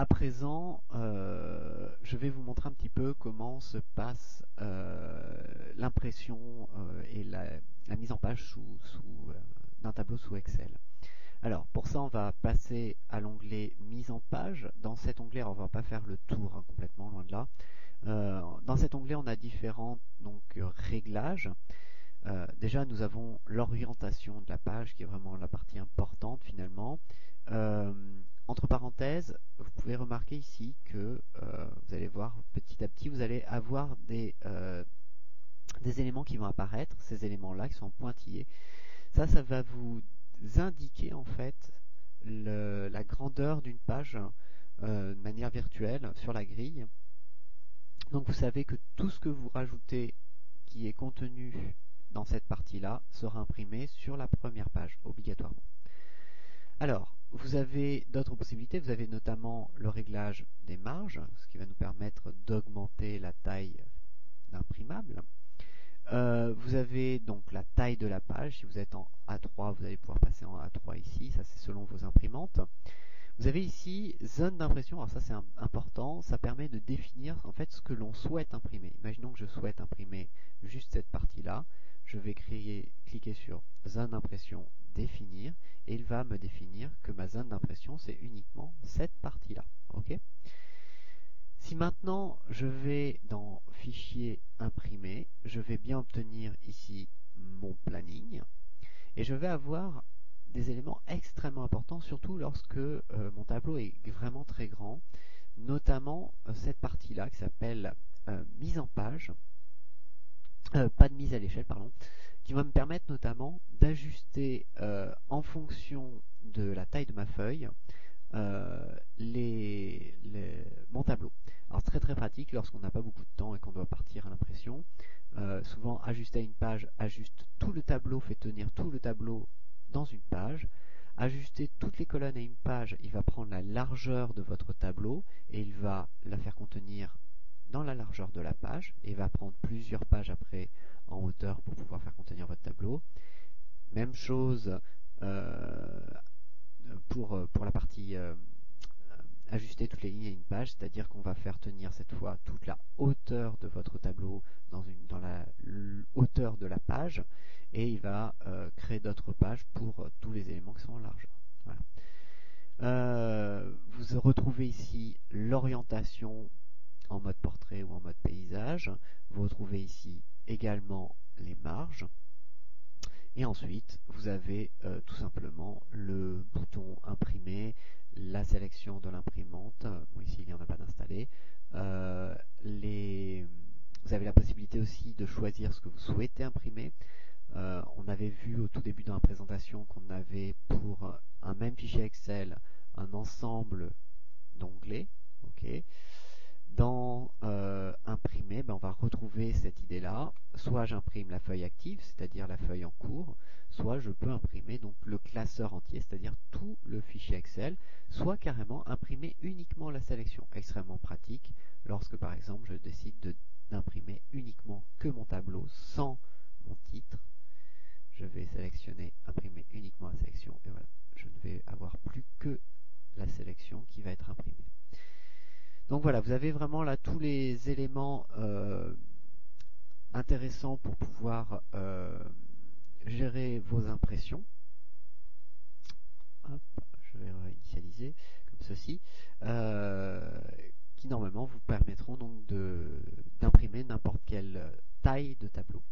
À présent, je vais vous montrer un petit peu comment se passe l'impression et la mise en page d'un tableau sous Excel. Alors, pour ça, on va passer à l'onglet Mise en page. Dans cet onglet, on ne va pas faire le tour complètement, loin de là. Dans cet onglet, on a différents réglages. Déjà, nous avons l'orientation de la page, qui est vraiment la partie importante finalement. Entre parenthèses, vous pouvez remarquer ici que vous allez voir petit à petit, vous allez avoir des éléments qui vont apparaître, ces éléments-là qui sont pointillés. Ça va vous indiquer en fait la grandeur d'une page de manière virtuelle sur la grille. Donc vous savez que tout ce que vous rajoutez qui est contenu dans cette partie-là sera imprimé sur la première page, obligatoirement. Alors, vous avez d'autres possibilités. Vous avez notamment le réglage des marges, ce qui va nous permettre d'augmenter la taille d'imprimable. Vous avez donc la taille de la page. Si vous êtes en A3, vous allez pouvoir passer en A3 ici. Ça, c'est selon vos imprimantes. Vous avez ici zone d'impression. Alors ça, c'est important. Ça permet de définir en fait ce que l'on souhaite imprimer. Imaginons que je souhaite imprimer juste cette partie-là. Je vais cliquer sur zone d'impression, définir, et il va me définir que ma zone d'impression, c'est uniquement cette partie-là. Okay. Si maintenant je vais dans Fichier, Imprimer, je vais bien obtenir ici mon planning, et je vais avoir des éléments extrêmement importants, surtout lorsque mon tableau est vraiment très grand, notamment cette partie-là qui s'appelle mise en page, pas de mise à l'échelle, pardon, qui va me permettre notamment d'ajuster en fonction de la taille de ma feuille mon tableau. Alors c'est très pratique lorsqu'on n'a pas beaucoup de temps et qu'on doit partir à l'impression. Souvent ajuster à une page ajuste tout le tableau, fait tenir tout le tableau dans une page. Ajuster toutes les colonnes à une page, il va prendre la largeur de votre tableau et il va la faire contenir dans la largeur de la page et va prendre plusieurs pages après en hauteur pour pouvoir faire contenir votre tableau. Même chose pour la partie ajuster toutes les lignes à une page, c'est-à-dire qu'on va faire tenir cette fois toute la hauteur de votre tableau dans la hauteur de la page et il va créer d'autres pages pour tous les éléments qui sont en largeur. Voilà. Vous retrouvez ici l'orientation en mode portrait ou en mode paysage. Vous retrouvez ici également les marges. Et ensuite, vous avez tout simplement le bouton imprimer, la sélection de l'imprimante. Bon, ici, il n'y en a pas d'installé. Vous avez la possibilité aussi de choisir ce que vous souhaitez imprimer. On avait vu au tout début dans la présentation qu'on avait pour un même fichier Excel un ensemble d'onglets. Okay. Dans imprimer, on va retrouver cette idée-là. Soit j'imprime la feuille active, c'est-à-dire la feuille en cours, soit je peux imprimer donc le classeur entier, c'est-à-dire tout le fichier Excel, soit carrément imprimer uniquement la sélection. Extrêmement pratique lorsque par exemple je décide d'imprimer uniquement que mon tableau sans mon titre. Je vais sélectionner imprimer uniquement la sélection et voilà, je ne vais avoir plus que la sélection qui va être imprimée. Donc voilà, vous avez vraiment là tous les éléments intéressants pour pouvoir gérer vos impressions. Hop, je vais réinitialiser comme ceci, qui normalement vous permettront donc d'imprimer n'importe quelle taille de tableau.